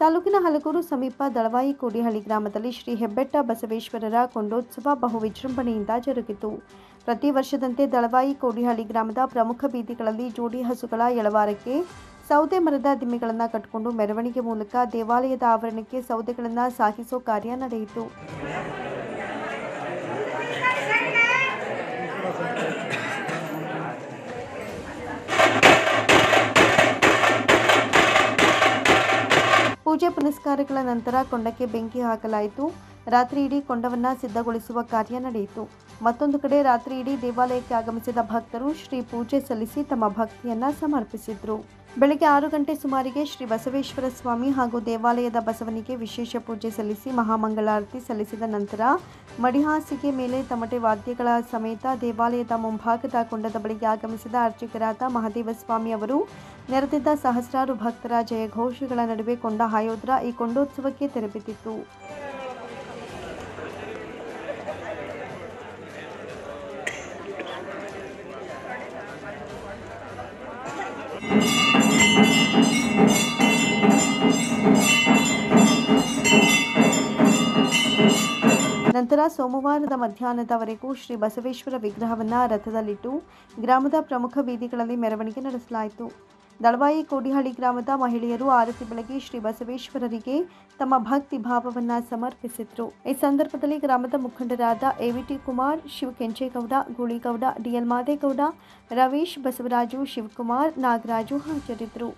ತಾಲೂಕಿನ ಹಲಗೂರು ಸಮೀಪ ದಳವಾಯಿ ಕೋಡಿಹಳ್ಳಿ ಗ್ರಾಮದಲ್ಲಿ ಶ್ರೀ ಹೆಬ್ಬೆಟ್ಟ ಬಸವೇಶ್ವರರ ಕೊಂಡೋತ್ಸವ ಬಹು ವಿಜೃಂಭಣೆಯಿಂದ ಜರುಗಿತು. ಪ್ರತಿ ವರ್ಷದಂತೆ ದಳವಾಯಿ ಕೋಡಿಹಳ್ಳಿ ಗ್ರಾಮದ ಪ್ರಮುಖ ಬೀದಿಗಳಲ್ಲಿ ಜೋಡಿ ಹಸುಗಳ ಎಳವಾರಕ್ಕೆ ಸೌದೆ ಮರದ ದಿಮ್ಮೆಗಳನ್ನು ಕಟ್ಟಿಕೊಂಡು ಮೆರವಣಿಗೆ ಮೂಲಕ ದೇವಾಲಯದ ಆವರಣಕ್ಕೆ ಸೌದೆಗಳನ್ನು ಸಾಗಿಸೋ ಕಾರ್ಯ ನಡೆಯಿತು. ಪೂಜೆ ಪುನಸ್ಕಾರಗಳ ನಂತರ ಕೊಂಡಕ್ಕೆ ಬೆಂಕಿ ಹಾಕಲಾಯಿತು. ರಾತ್ರಿ ಇಡೀ ಕೊಂಡವನ್ನು ಸಿದ್ಧಗೊಳಿಸುವ ಕಾರ್ಯ ನಡೆಯಿತು. ಮತ್ತೊಂದು ಕಡೆ ರಾತ್ರಿ ಇಡೀ ದೇವಾಲಯಕ್ಕೆ ಆಗಮಿಸಿದ ಭಕ್ತರು ಶ್ರೀ ಪೂಜೆ ಸಲ್ಲಿಸಿ ತಮ್ಮ ಭಕ್ತಿಯನ್ನು ಸಮರ್ಪಿಸಿದರು. ಬೆಳಗ್ಗೆ 6 ಗಂಟೆ ಸುಮಾರಿಗೆ ಶ್ರೀ ಬಸವೇಶ್ವರ ಸ್ವಾಮಿ ಹಾಗೂ ದೇವಾಲಯದ ಬಸವನಿಗೆ ವಿಶೇಷ ಪೂಜೆ ಸಲ್ಲಿಸಿ ಮಹಾಮಂಗಳಾರತಿ ಸಲ್ಲಿಸಿದ ನಂತರ ಮಡಿಹಾಸಿಗೆ ಮೇಲೆ ತಮಟೆ ವಾದ್ಯಗಳ ಸಮೇತ ದೇವಾಲಯದ ಮುಂಭಾಗದ ಕೊಂಡದ ಬಳಿಗೆ ಆಗಮಿಸಿದ ಅರ್ಚಕರಾದ ಮಹಾದೇವ ಸ್ವಾಮಿ ಅವರು ನೆರೆದಿದ್ದ ಸಹಸ್ರಾರು ಭಕ್ತರ ಜಯಘೋಷಗಳ ನಡುವೆ ಕೊಂಡ ಹಾಯೋದ್ರ ಈ ಕೊಂಡೋತ್ಸವಕ್ಕೆ ತೆರೆಬಿದ್ದಿತ್ತು. ನಂತರ ಸೋಮವಾರದ ಮಧ್ಯಾಹ್ನದವರೆಗೂ ಶ್ರೀ ಬಸವೇಶ್ವರ ವಿಗ್ರಹವನ್ನು ರಥದಲ್ಲಿಟ್ಟು ಗ್ರಾಮದ ಪ್ರಮುಖ ಬೀದಿಗಳಲ್ಲಿ ಮೆರವಣಿಗೆ ನಡೆಸಲಾಯಿತು. ದಳವಾಯಿ ಕೋಡಿಹಳ್ಳಿ ಗ್ರಾಮದ ಮಹಿಳೆಯರು ಆರತಿ ಬೆಳಗಿ ಶ್ರೀ ಬಸವೇಶ್ವರರಿಗೆ ತಮ್ಮ ಭಕ್ತಿ ಭಾವವನ್ನು ಸಮರ್ಪಿಸಿದರು. ಈ ಸಂದರ್ಭದಲ್ಲಿ ಗ್ರಾಮದ ಮುಖಂಡರಾದ ಎವಿಟಿ ಕುಮಾರ್, ಶಿವಕೆಂಚೇಗೌಡ, ಗೂಳಿಗೌಡ, ಡಿಎಲ್ ಮಾದೇಗೌಡ, ರವೀಶ್, ಬಸವರಾಜು, ಶಿವಕುಮಾರ್, ನಾಗರಾಜು ಹಾಜರಿದ್ದರು.